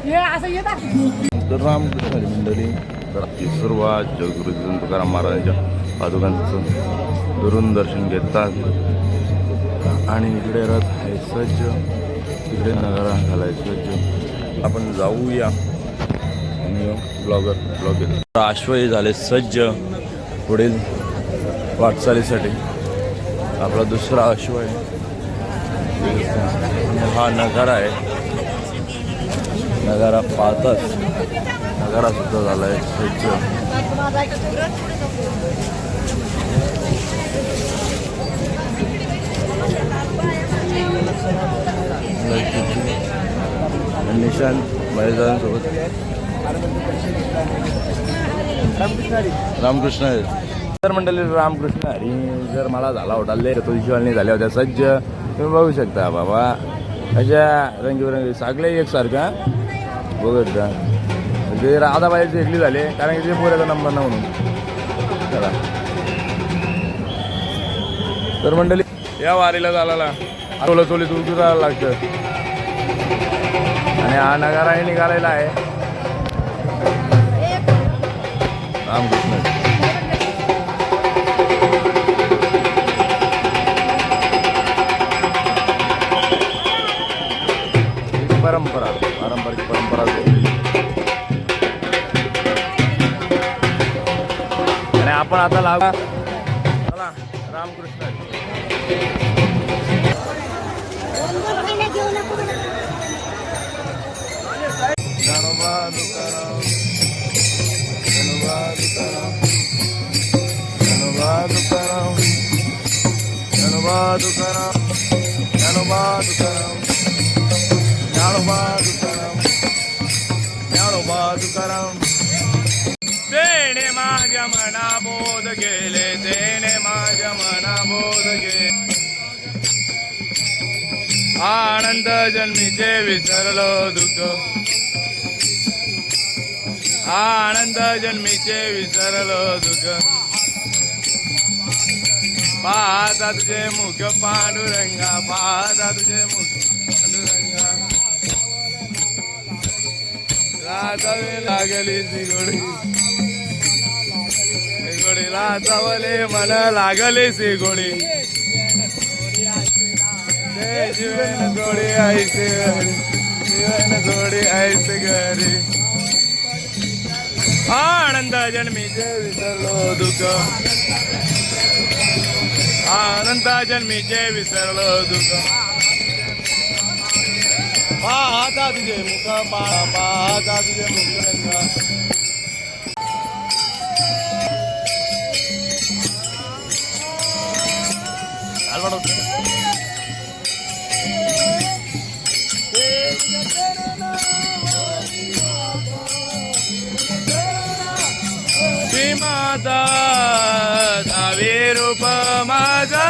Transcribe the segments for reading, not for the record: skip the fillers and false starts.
तर रामकृष्ण मंडळी तर सुरुवात जगगुरु तुकाराम महाराजांच्या पादुकांचं दुरून दर्शन घेतात आणि इकडे रथ आहे सज्ज, तिकडे नगारा झालाय सज्ज. आपण जाऊया आणि ब्लॉग घेतो. आश्वही झाले सज्ज पुढील वाटचालीसाठी. आपला दुसरा अश्व आहे, हा नगारा आहे. नगारा पाहताच नगारा सुद्धा झाला आहे सज्ज. निशांत महेशांसोबत रामकृष्ण हरी. तर मंडळी रामकृष्ण हरी जर मला झाला होता लय तुळशीवाली झाल्या होत्या सज्ज. तुम्ही बघू शकता बाबा अशा रंगीबिरंगी सगळे एकसारखा बघत जा. म्हणजे राधाबाईची एकली झाले कारण की ते पुऱ्याचा नंबर ना म्हणून. चला तर मंडळी या वारीला चालायला चोली दूर जायला लागतं आणि हा नगाराही निघालेला आहे. रामकृष्ण पारंपरिक परंपरा आणि आपण आता लागा. चला रामकृष्ण. ज्ञानोबा तुकाराम, ज्ञानोबा तुकाराम, ज्ञानोबा तुकाराम, ज्ञानोबा तुकाराम, ज्ञानोबा तुकाराम, ज्ञानोबा तुकाराम, ज्ञानोबा तुकाराम. तेने माझ्या मना बोध केले, तेने माझ्या मना बोध केले. आनंद जन्मीचे विसरलो दुःख, आनंद जन्मीचे विसरलो दुःख. पाहता तुझे मुख पांडुरंगा, पाहता तुझे मुख पांडुरंगा. राजावे लागली सिगोडी, सिगोडी राजावले मन लागले सिगोडी. जीवन जोडी आईचे घरी, जीवन जोडी आईचे घरी. आनंद जन्मीचे विसरलो दुःख, आनंद जन्मीचे विसरलो दुःख. पाहता तुझे मुख पाहता तुझे मुख रंगा. माता दावे रूप माझा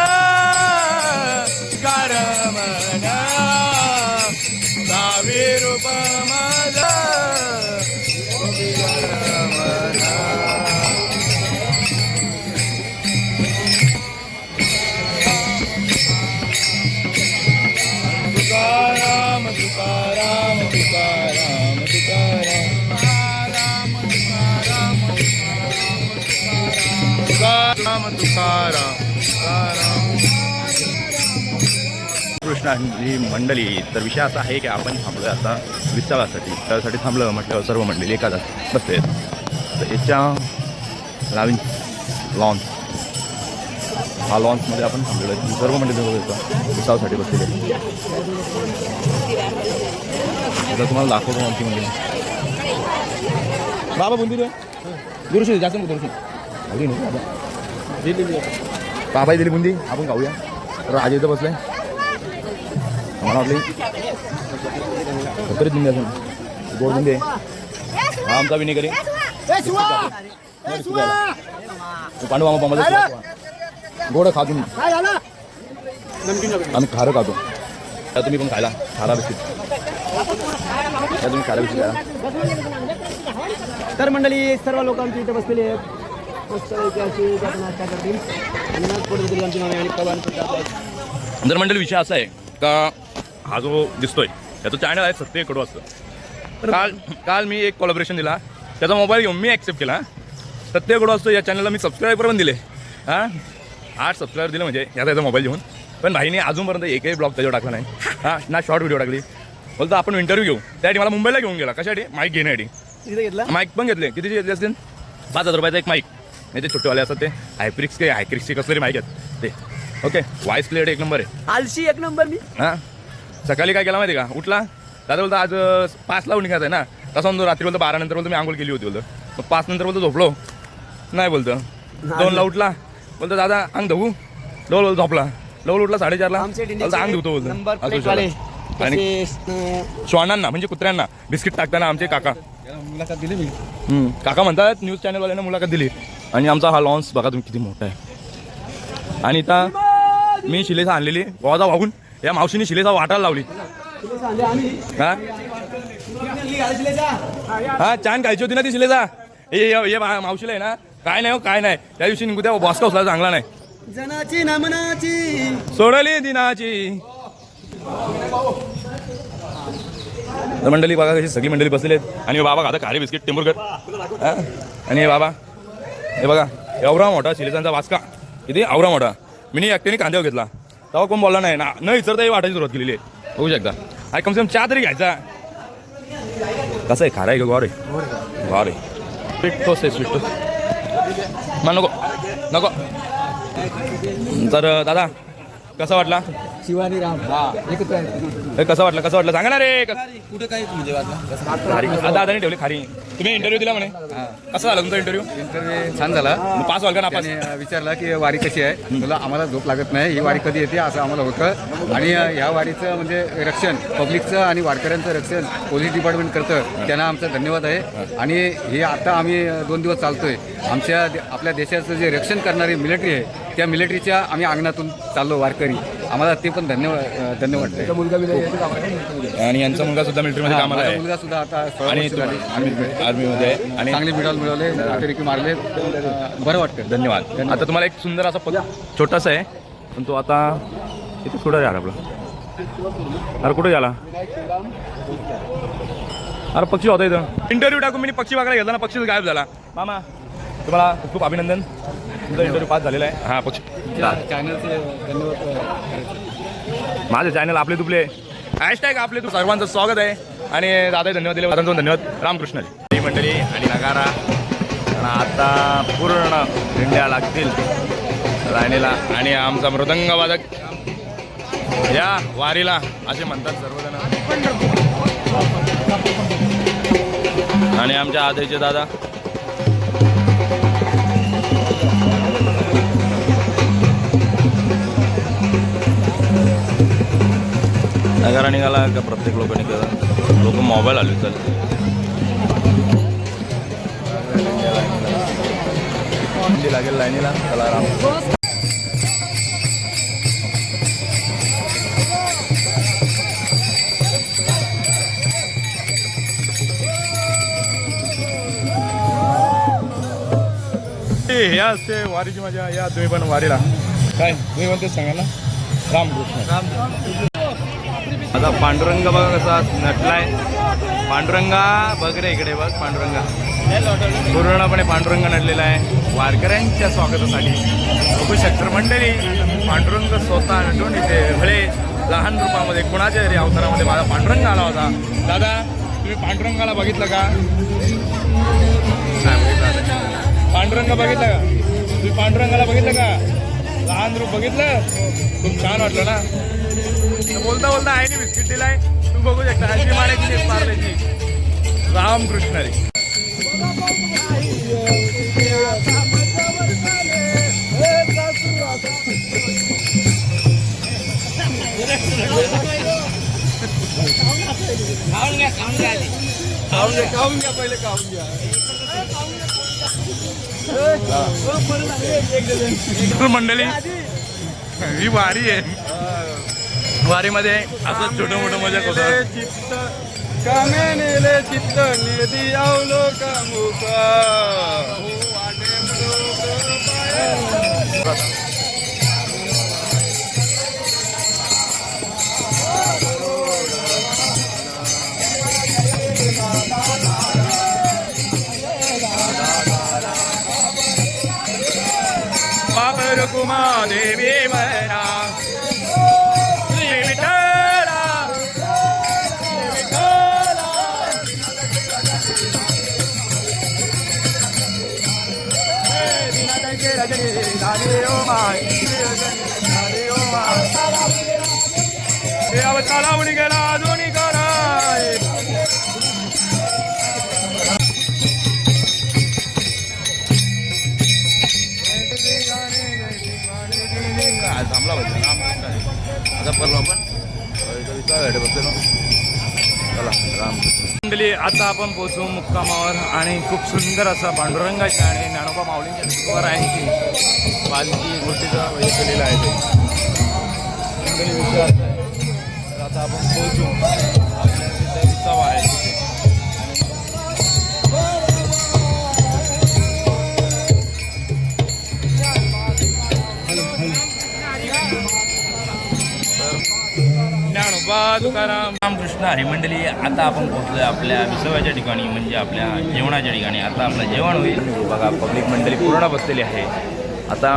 कारमना, दावे रूप माझा कारमना. तुकाराम तुकाराम तुकाराम तुकाराम तुकाराम तुकाराम. कृष्णाची मंडळी तर विषय असा आहे की आपण थांबलोय आता विसावासाठी. त्यासाठी थांबलं म्हटल्यावर सर्व मंडळी एका बसते. तर याच्या नवीन लॉन्च, हा लॉन्चमध्ये आपण थांबलेलो आहे. सर्व मंडळी बघतो विसावासाठी बसलेले. आता तुम्हाला दाखवतो आमची मंडळी. बाबा बुंदी रे दुरुशी जास्त दुरुशी बाबाई दिली बुंदी. आपण खाऊया. राज इथं बसलाय. मला वाटली तरीच बुंदी असेल. गोड बुंदी हा आमचा विनेकरी पांडू मामा पामा गोड खातो मी. आम्ही खारं खातो. त्या तुम्ही पण खायला खारा बिस्किट, त्या तुम्ही खारा बिस्किट खायला. तर मंडळी सर्व लोकांची इथे बसलेली आहेत. जर मंडळी विषय असा आहे का हा जो दिसतोय त्याचं चॅनल आहे सत्य कडू असतं. काल मी एक कोलॅबरेशन दिला, त्याचा मोबाईल घेऊन मी ॲक्सेप्ट केला. प्रत्येक गोड असतो. या चॅनलला मी सबस्क्रायबर पण दिले. 8 सबस्क्रायबर दिले म्हणजे याचा मोबाईल घेऊन. पण भाईने अजूनपर्यंत एकही ब्लॉग त्याच्यावर टाकला नाही. ना शॉर्ट व्हिडिओ टाकली. बोलतो आपण इंटरव्ह्यू घेऊ. त्यासाठी मला मुंबईला घेऊन गेला. कशासाठी? माईक घेण्यासाठी. माईक पण घेतले. कितीचे घेतले असतील? 5,000 रुपयाचा एक माईक. नाही ते छोटेवाले असतात ते हायक्रिक्सचे कसले माईक आहेत ते. ओके, व्हॉइस क्लिअर एक नंबर आहे. आलशी एक नंबर मी. सकाळी काय केला माहिती का? उठला दादा बोलतो आज 5ला निघायचं आहे ना. तसा म्हणतो रात्री बोलतो 12 नंतर बोलतो मी आंघोळ केली होती बोलतो. मग 5 नंतर बोलतो झोपलो नाही बोलतो. 2ला उठला बोलतो दादा अंग धुवू. डोल झोपला. डोल उठला 4:30ला बोलतो अंग धुतो बोलतो. आणि श्वानांना म्हणजे कुत्र्यांना बिस्किट टाकताना आमचे काका मुलाखत दिली मी. काका म्हणतात न्यूज चॅनलवाल्यांना मुलाखत दिली. आणि आमचा हा लॉन्स बघा तुम्ही किती मोठा आहे. आणि इथं मी शिलेसा आणलेली वाजा वाहून या मावशीने शिलेसा वाटायला लावली. हा छान खायची होती ना ती शिलेसा. हे मावशीला आहे ना काय नाही हो काय नाही. त्या दिवशी निघू त्या बॉस का उचला चांगला नाही. जनाची नामनाची सोडली दिनाची. मंडळी बघा कशी सगळी मंडळी बसलेली आहेत. आणि बाबा खाता खारी बिस्किट टेंबूरकर. आणि हे बाबा हे बघा एवढा मोठा शिलेसांचा वासका किती एवढा मोठा. मी एकट्याने कांद्यावर घेतला तेव्हा कोण बोलला नाही ना. न विचारता वाटायची सुरुवात केलेली आहे. बघू शकता. आणि कमसे कम चहा तरी घ्यायचा. कसं आहे खारा आहे का गौर आहे? गौर आहे. स्वीट टोस्ट आहे स्वीट टोस्ट. मग नको नको. तर दादा कसा वाटला? शिवानी राम कसं वाटलं सांगा ना रे. कुठे काय म्हणजे खारी दादाने ठेवली खारी. तुम्ही इंटरव्ह्यू दिला म्हणे. कसं झालं तुमचा इंटरव्ह्यू? छान झाला. पास व्हाल का ना? पास विचारला की वारी कशी आहे. तुला आम्हाला झोप लागत नाही. ही वारी कधी येते असं आम्हाला होतं. आणि ह्या वारीचं म्हणजे रक्षण पब्लिकचं आणि वारकऱ्यांचं रक्षण पोलीस डिपार्टमेंट करतं. त्यांना आमचा धन्यवाद आहे. आणि हे आता आम्ही 2 दिवस चालतोय. आपल्या देशाचं जे रक्षण करणारी मिलिटरी आहे त्या मिलिटरीच्या आम्ही अंगणातून चाललो वारकरी. आम्हाला ते पण धन्यवाद आणि यांचा मुलगा सुद्धा मिलिटरीमध्ये कामाला आहे. मुलगा सुद्धा आता आणि आर्मीमध्ये आहे. आणि चांगले मेडल मिळवले अतिरेकी मारले. बरं वाटतं. धन्यवाद. आता तुम्हाला एक सुंदर असा छोटासा आहे पण तो आता इथे कुठं राहिला आपला. अरे कुठे गेला? अरे पक्षी होता इथं. इंटरव्ह्यू टाकून मी पक्षी बघायला घेतला ना पक्षीच गायब झाला. मामा तुम्हाला खूप खूप अभिनंदन. तुमचा इंटरव्ह्यू पास झालेला आहे. हा पक्षी चॅनलचे धन्यवाद. माझे चॅनल आपले तुपले हॅशटॅग आपले तू सर्वांचं स्वागत आहे. आणि दादा धन्यवाद दिले. दादा धन्यवाद. रामकृष्ण मंडळी आणि नगारा आता पूर्ण इंडिया लागतील राणीला. आणि आमचा मृदंग वादक या वारीला असे म्हणतात सर्वजण. आणि आमच्या आधीचे दादा नगारा निघाला का प्रत्येक लोक निघाला. लोक मोबाईल आले चालले. लागेल लाईनीला. चला राम. हे असते वारीची मजा. या तुम्ही पण वारीला. काय तुम्ही म्हणते सांगा ना. रामकृष्ण. आता पांडुरंग बघा कसा नटलाय. पांडुरंगा बघ रे इकडे बघ. पांडुरंगा पूर्णपणे पांडुरंग नटलेला आहे वारकऱ्यांच्या स्वागतासाठी. बघू शकता मंडळी पांडुरंग स्वतः नटून इथे भले लहान रूपामध्ये कुणाच्या तरी अवतारामध्ये माझा पांडुरंग आला होता. दादा तुम्ही पांडुरंगाला बघितलं का? पांडुरंग बघितलं का? तुम्ही पांडुरंगाला बघितलं का? लहान रूप बघितलं. खूप छान वाटलं ना. बोलता बोलता आईने बिस्किट दिलाय. तू बघू शकता अशी मारायची मारल्याची. रामकृष्ण रे. खाऊन घ्या पहिले खाऊन घ्या. मंडळी ही वारी आहे. वारीमध्ये असं छोटं मोठं मजा होतं. चित्त कामे नेले चित्त नेदी आवलो का मुका. कुमा देवी म्हणा श्री विठ्ठला अवतारावणी गेला अजूनही कराय थांबला पाहिजे आता परवा आपण बसतो ना चला राम मंडळी आता आपण पोहोचू मुक्कामावर आणि खूप सुंदर असा पांडुरंगाच्या आणि ज्ञानोबा माऊलींच्या तुकोबारायांची पालखी गोष्टीचा हे केलेला आहे ते मंडळी विषय असा आहे तर आता आपण पोहोचू आपल्या तिथे विसावा आहे तिथे ज्ञानोबा तुकाराम रामकृष्ण हरी मंडळी आता आपण पोहोचलोय आपल्या विसाव्याच्या ठिकाणी म्हणजे आपल्या जेवणाच्या ठिकाणी आता आपलं जेवण होईल बघा पब्लिक मंडळी पूर्ण बसलेली आहे आता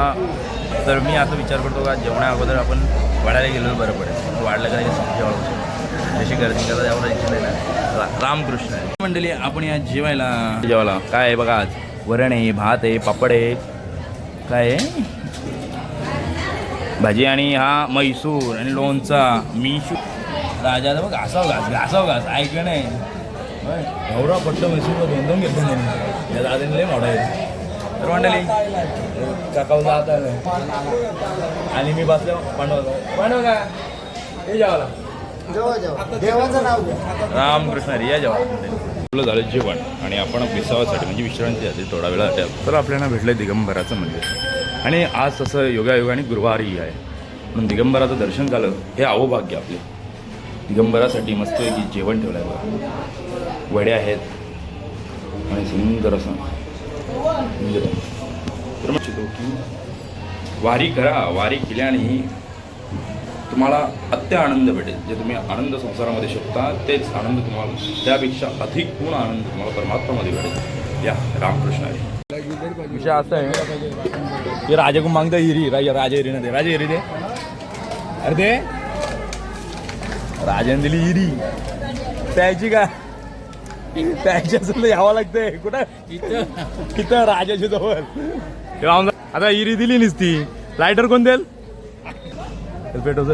तर मी असं विचार करतो का जेवणा अगोदर आपण वाढायला गेलो बरं पडेल वाढलं का जेवण जशी गर्दी करता जेवढा इच्छा नाही ना रामकृष्ण हरी मंडळी आपण या जेवायला काय आहे बघा आज वरण आहे भात आहे पापड आहे काय आहे भाजी आणि हा मैसूर आणि लोणचा मिशू राजाचा बघ घासाव घास ऐकलं नाही एवढा पट्ट मैसूर दोन घेतलं नाही या दादाने लय मोठा आहे तर मंडळी काकाऊ जात आणि मी बसलो पांडव का हे जेवायला देवाचं नाव घ्या. रामकृष्ण हरी या जेवण झालं जेवण आणि आपण विसावासाठी म्हणजे विश्रांतीसाठी थोडा वेळा तर आपल्याला भेटलं दिगंबराचं मंदिर आणि आज तसं योगायोगाने गुरुवारही आहे म्हणून दिगंबराचं दर्शन झालं हे अहोभाग्य आपले दिगंबरासाठी मस्तपैकी जेवण ठेवलं आहे बघा वड्या आहेत आणि सुंदर असं म्हणजे तर मग शिकतो की वारी करा वारी केल्याने तुम्हाला अत्य आनंद भेटेल जे तुम्ही आनंद संसारामध्ये शोधता तेच आनंद तुम्हाला त्यापेक्षा अधिक पूर्ण आनंद तुम्हाला परमात्मामध्ये भेटेल या रामकृष्ण आहे विषय असा आहे की राजा को मागता हिरी राजा हिरी ना दे राजा हिरी दे अरे दे राजाने दिली हिरी त्याची का त्याच्या सुद्धा यावं लागतंय कुठं तिथं राजाच्या जवळ तेव्हा आता हिरी दिली नसती लायटर कोण देईल पेटवचं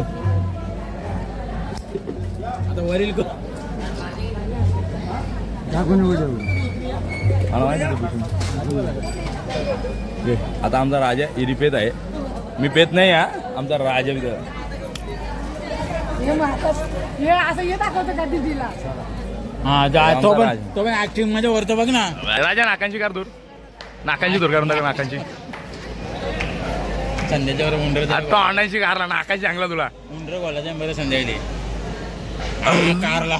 आता वरील आता आमचा राजा इरी पेत आहे मी पेत नाही हा आमचा राजा बी तो पण ऍक्टिंग मध्ये वरतो बघ ना राजा नाकांची कार दूर नाकांची दूर करून टाका नाकांची संध्याच्यावर उंडर आता आणायची कारला नाकाची चांगला तुला उंडर बोलायचं बरं संध्याकाळी कारला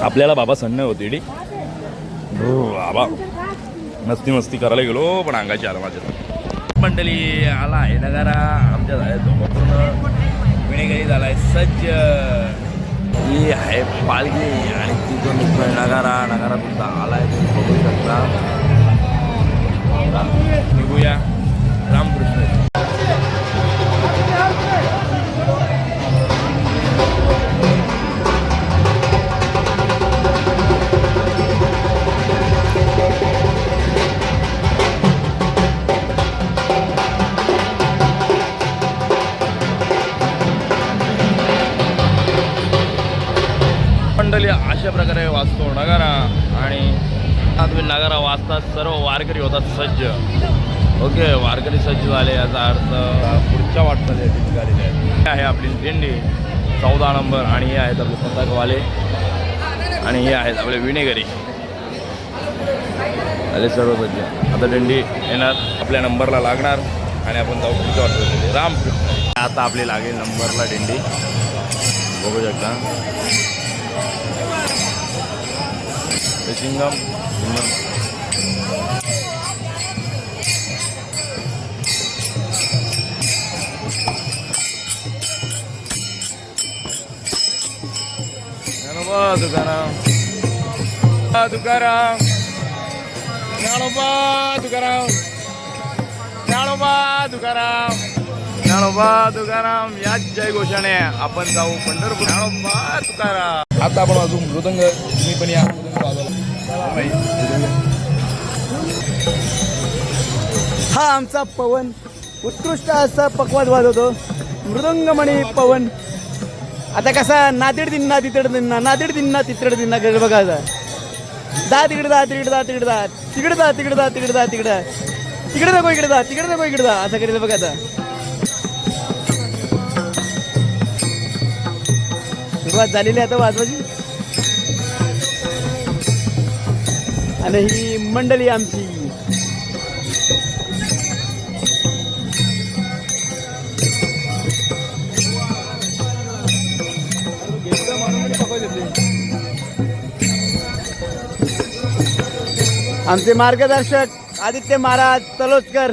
आपल्याला बाबा सन्न होती डी बाबा मस्ती करायला गेलो पण अंगाची आला माझ्या मंडळी आला आहे नगारा आमच्या झाल्या पूर्ण विणेकरी झाला आहे सज्ज ही आहे पालखी आणि तिथून नगारा तुमचा आला आहे तुम्ही बघू शकता निघूया रामकृष्ण मंडळी अशा प्रकारे वाचतो नगारा आणि तुम्ही नगारा वाचतात सर्व वारकरी होतात सज्ज ओके वारकरी सज्ज झाले याचा अर्थ पुढच्या वाटचाली झालेली आहे आपली दिंडी 14 नंबर आणि हे आहेत आपले पताकवाले आणि हे आहेत आपले विणेकरी आले सर्व सज्ज आता दिंडी येणार आपल्या नंबरला लागणार आणि आपण जाऊ पुढच्या वाटचाली रामकृष्ण आता आपली लागेल नंबरला दिंडी बघू शकता सिंगम तुकाराम ज्ञानोबा तुकाराम, ज्ञानोबा तुकाराम, ज्ञानोबा तुकाराम याच जय घोषाने आपण जाऊ पंढरपूर. ज्ञानोबा तुकाराम. आता आपण वाजू मृदंग. तुम्ही पण या मृदंग वाजवला. हा आमचा पवन उत्कृष्ट असा पकवाज वाजवतो मृदंगमणी पवन. आता कसा नातीड दिन्ना तितड दिन्ना नातीड दिन्ना तितड दिन्ना कर बघा आता. दा तिकडे जा तिकडे जा तिकडे जा तिकडे जा तिकडे जा तिकडे जा तिकडे तिकडे नको इकडे जा तिकडे नको इकडे जा असं करेल बघा आता. सुरुवात झालेली आता वाजवायची. आणि ही मंडळी आमची आमचे मार्गदर्शक आदित्य महाराज तलोचकर.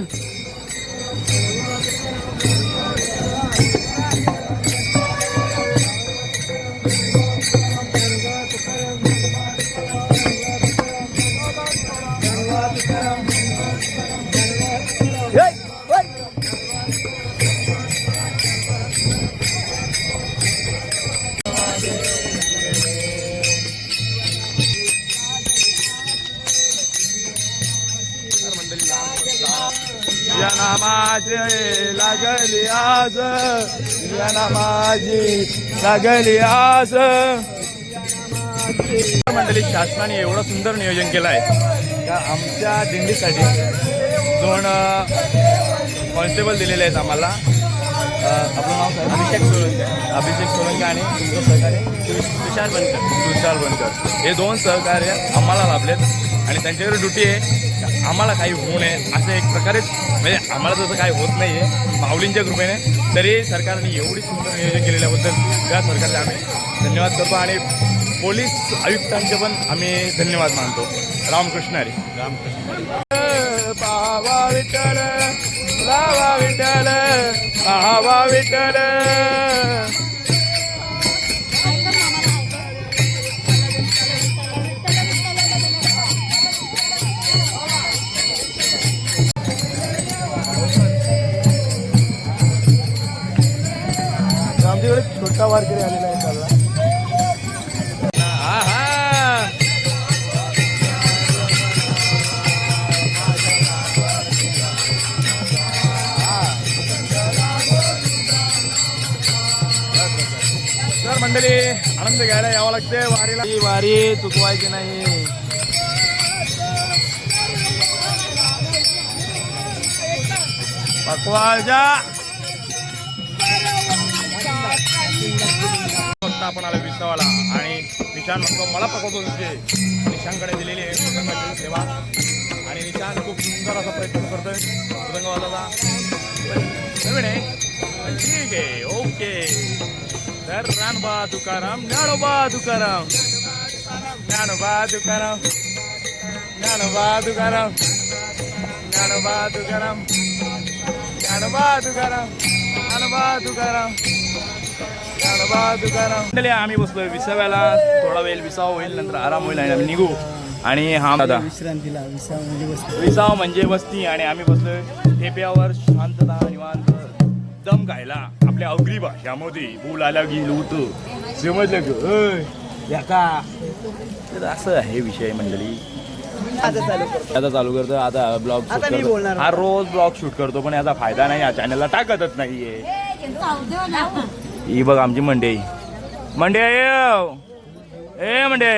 या नामाचे लागली आज, या नामाची लागली आज. मंडळी शासनाने एवढं सुंदर नियोजन केलं आहे का आमच्या दिंडीसाठी 2 कॉन्स्टेबल दिलेले आहेत आम्हाला. आपलं नाव काय? अभिषेक सोळंके. अभिषेक सोळंके आणि तुमचं सहकार्य तुषार बनकर. हे 2 सहकार्य आम्हाला लाभलेत आणि त्यांच्याकडे ड्युटी आहे आम्हाला काही होऊ नये असं एक प्रकारे. म्हणजे आम्हाला जसं काही होत नाही आहे माऊलींच्या कृपेने, तरी सरकारने एवढी सुंदर नियोजन केलेल्याबद्दल या सरकारचे आम्ही धन्यवाद करतो आणि पोलीस आयुक्तांचे पण आम्ही धन्यवाद मानतो. रामकृष्ण हरी. बाबा विठ्ठल, बाबा विठ्ठल, बाबा विठ्ठल. आमच्याकडे छोटा वारकरी आलेला आहे चालला. तर मंडळी आनंद घ्यायला यावं लागते वारीला. ही वारी चुकवायची नाही. पकवाजा फक्त आपण आलो विसावाला आणि निशान म्हणतो मला पकवतो तुझे. निशांकडे दिलेली आहे मृदंगाची सेवा आणि निशान खूप सुंदर असा प्रयत्न करतोय मृदंगवाजाचा. ठीक आहे ओके. तर ज्ञानोबा तुकाराम, ज्ञानोबा तुकाराम, ज्ञानोबा तुकाराम, ज्ञानोबा तुकाराम, ज्ञानोबा तुकाराम, ज्ञानोबा तुकाराम, ज्ञानोबा तुकाराम, ज्ञानोबा तुकाराम. आम्ही बसलोय विसाव्याला. थोडा वेळ विसावा होईल नंतर आराम होईल आणि आम्ही निघू. आणि हा दादा विश्रांतीला विसाव म्हणजे वस्ती आणि आम्ही बसलोय ठेप्यावर शांतता निवांत दम खायला आपल्या अवघरी भाषामध्ये बोलायला गेलो होतो. समजलं ग का? तर असं आहे विषय मंडळी. आता चालू करतो. आता ब्लॉग शूट आता मी करतो. बोलणार. हा रोज ब्लॉग शूट करतो पण याचा फायदा नाही. या चॅनलला टाकतच नाहीये. ही बघ आमची मंडई. मंडई ए मंडे,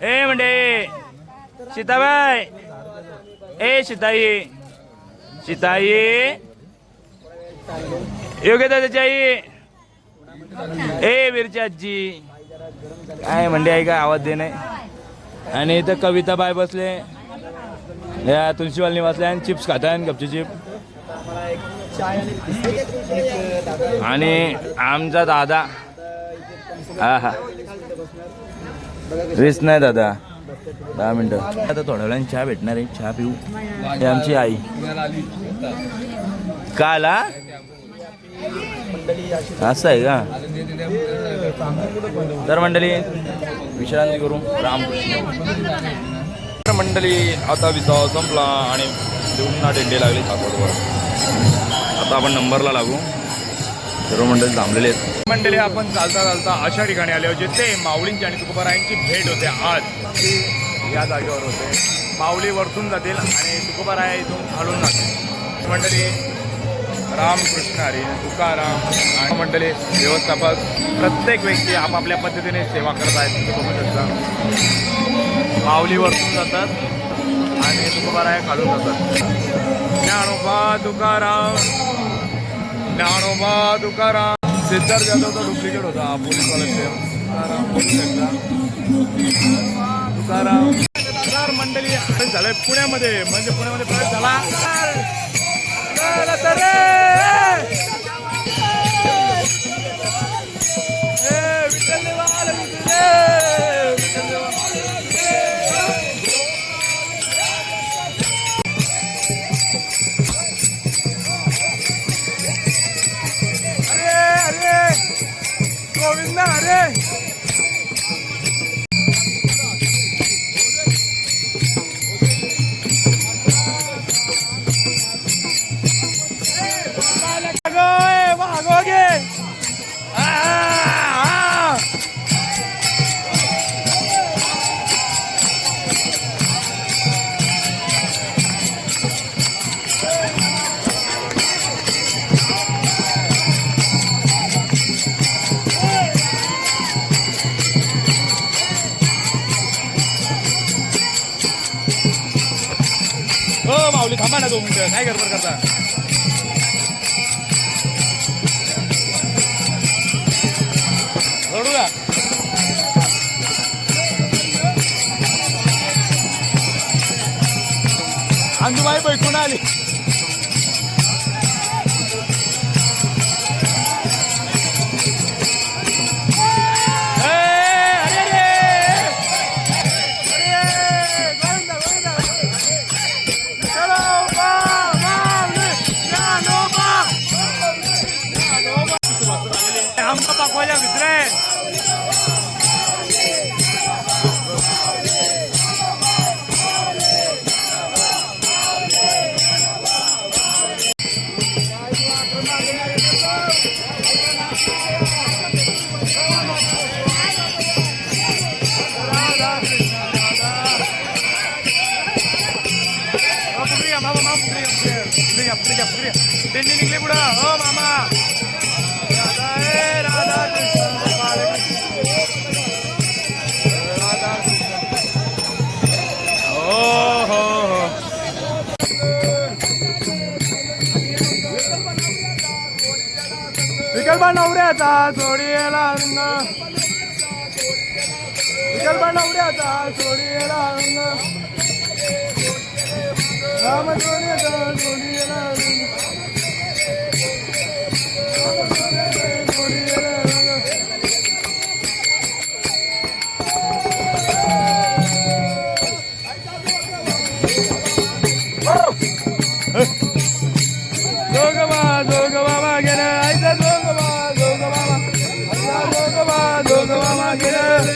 ए मंडे, सीताबाई, ए सीताई, सीताई योग्यता त्याची ए वीरची आजी. काय मंडई आहे का आवाज दे नाही. आणि इथं कविता बाय बसले या तुलसीवालनी बसल्या आणि चिप्स खाताय गपची चिप. आणि आमचा दादा हा हा रिस्क नाही दादा. 10 मिनटं आता थोड्या वेळाने चहा भेटणार आहे. चहा पिऊ. हे आमची आई काला असं आहे का? तर मंडळी विश्रांती करू. रामकृष्ण. मंडळी आता विसावा संपला आणि देऊन डेंडे लागले सासवडवर. आता आपण नंबरला लागू. सर्व मंडळी थांबलेले आहेत. मंडळी आपण चालता चालता अशा ठिकाणी आले होते ते माऊलींची आणि तुकोबारायांची भेट होते. आज ती या जागेवर होते. माऊली वरतून जातील आणि तुकोबाराया इथून खालून जातील. मंडळी रामकृष्ण हरी तुकाराम आणि मंडळी व्यवस्थापक प्रत्येक व्यक्ती आपापल्या पद्धतीने सेवा करत आहेत. बघू शकता माऊली वरतून जातात आणि तुकोबाराया खालून जातात. ज्ञानोबा तुकाराम ज्ञानोबा तुकाराम. सिद्धार्थ जाधवचा डुप्लिकेट होता पोलीसवाला सेम. तुकाराम बघू शकता तुकाराम. तर मंडळी प्रवेश झालाय पुण्यामध्ये. म्हणजे पुण्यामध्ये प्रवेश झाला. गोविंद हरे. भागोगे. हो माऊली थांबा ना 2 मिनिटं. काय गडबड करता. रडू का. अंजूबाई बैठून आली. आमचा पाकवायला मित्र आहे. त्यांनी निघले पुढं. हो मामा विकल्पा नवऱ्याचा सोडीला रंग. विकल्पा नवऱ्याचा सोडीला रंग. राम सोडीला सोडीला रंग. जोगवा मागेन आईचा जोगवा मागेन जोगवा मागेन आईचा.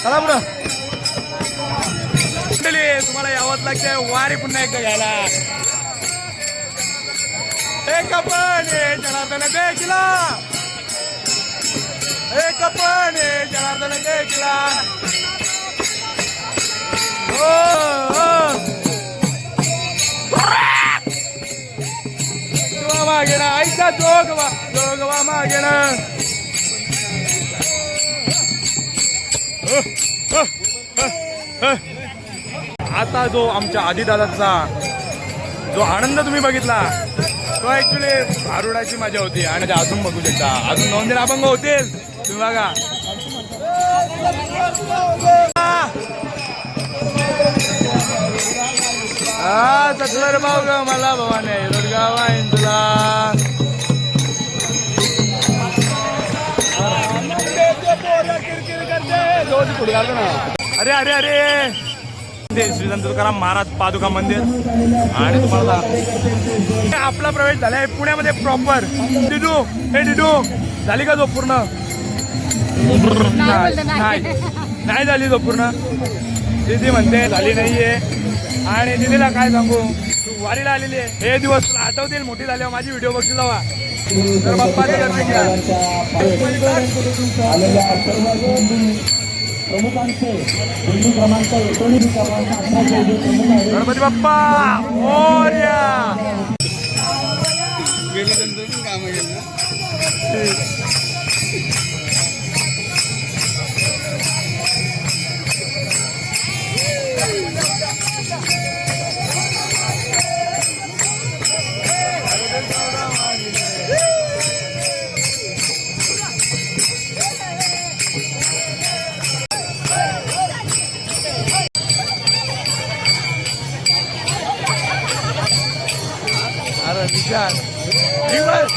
चला पुढं. तुम्हाला यावंच लागतंय वारी पुन्हा एकदा घ्यायला. एक पण जनार्दन देखला. एक पण जनार्दन देखला. जोगवा मागेन आईचा जोगवा मागेन. आता जो आमच्या आदिदादाचा जो आनंद तुम्ही बघितला तो ऍक्च्युली भारुडाची मजा होती. आणि अजून बघू शकता अजून 2 दिन अभंग होतील. तुम्ही बघा सत्तर भाऊ ग मला भवाने रोडगाव आहे तुला. किरकिर करते फोटो काढतो ना. अरे अरे अरे ते श्री संत तुकाराम महाराज पादुका मंदिर आणि तुम्हाला आपला प्रवेश झालाय पुण्यामध्ये प्रॉपर. डिडू हे डिडू झाली का जो पूर्ण? नाही झाली जो पूर्ण. दीदी म्हणते झाली नाहीये आणि दीदीला काय सांगू तू वारीला आलेली आहे. हे दिवस तुला आठवतील मोठी झाल्यावर माझी व्हिडिओ बघतील जावा. तर बाप्पाचे दर्शन घ्या. गणपती बाप्पा मोरया. गेल्यानंतर पण कामं गेली ना. अरे विशाल दिवस.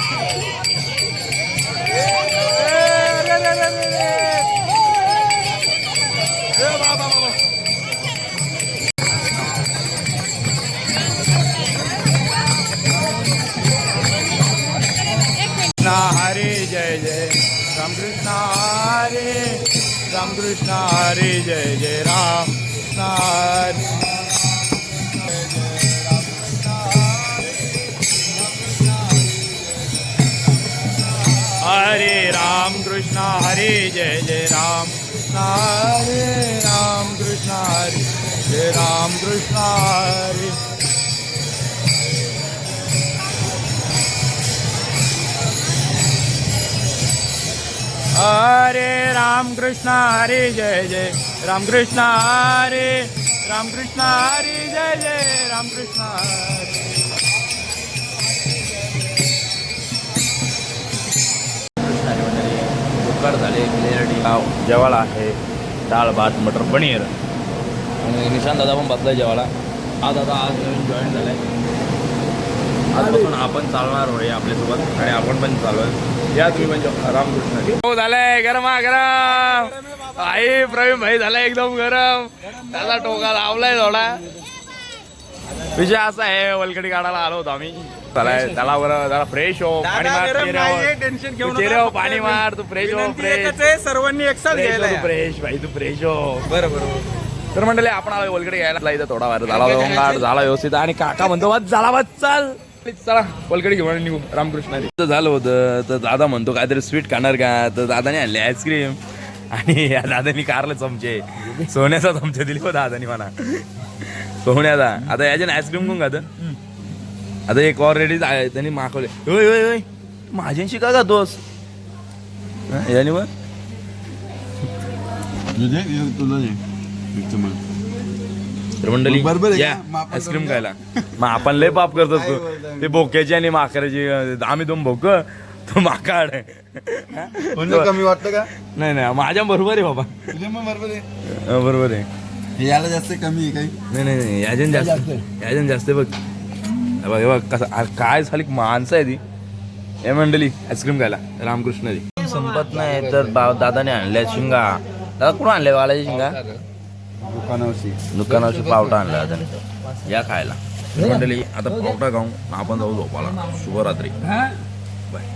हरे जय जय रामकृष्ण हरे रामकृष्ण हरे जय जय राम हरे. हरे राम कृष्ण हरे जय जय राम हरे राम कृष्ण हरे जय राम कृष्ण हरे. हरे राम कृष्ण हरे जय जय राम कृष्ण हरे राम कृष्ण हरे जय जय राम कृष्ण हरे. उपकार झाले क्लिअरिटी जेवायला आहे डाळ भात मटर पनीर आणि निशांत दादा पण बसलाय जेवायला. हा दादा आज नवीन जॉईन झालाय. आजपासून आपण चालणार होय आपल्यासोबत आणि आपण पण चालू आहे. या तुम्ही म्हणजे रामकृष्ण हो झालंय गरमा गरम. आई प्रवीण भाई झालाय एकदम गरम. त्याचा टोका लावलाय थोडा. विषय असा आहे वलकडी काढायला आलो होतो आम्ही. त्याला बरं जरा फ्रेश हो पाणी मार. टेन्शन घेऊ चेहऱ्यावर पाणी मार. तू फ्रेश हो फ्रेश. सर्वांनी एकसाथ घ्यायला या. फ्रेश भाई तू फ्रेश हो. बरोबर. तर मंडळी आपण आलो वलकडे घ्यायला. इथं थोडा वार झाला गोंगाट झाला व्यवस्थित आणि काका म्हणतो वाद झाला वाद चाल चला वलकडे घेऊन निघू रामकृष्ण. झालं होतं तर दादा म्हणतो काहीतरी स्वीट खाणार का. तर दादाने आणले आईस्क्रीम आणि या दादानी कारले चमचे सोन्याचा चमचे दिले हो दादानी मला सोन्याचा. आता याच्याने आईस्क्रीम कोण खातं. आता एक ऑलरेडी त्यांनी मागवले. होय होय होय माझ्याशी का दोस याने मग तर मंडळी या आईस्क्रीम खायला. मग आपण लय पाप करतो ते बोक्याची आणि माकडाची. आम्ही दोन बोक तो माकाड. कमी वाटतं का? नाही नाही माझ्या बरोबर आहे बाबा. बरोबर आहे. बरोबर आहे. याला जास्त कमी आहे काही. नाही नाही याजन जास्त याजन जास्त बघ. बघ बघ कसं काय झाली माणसं आहे ती. हे मंडळी आईस्क्रीम खायला रामकृष्ण संपत नाही तर दादाने आणल्या शिंगा. दादा कुठून आणल्या वालाची शिंगा. दुकानावरची पावटा आणला दादाने. या खायला मंडळी आता पावटा खाऊन आपण जाऊ झोपाला. शुभरात्री बाय.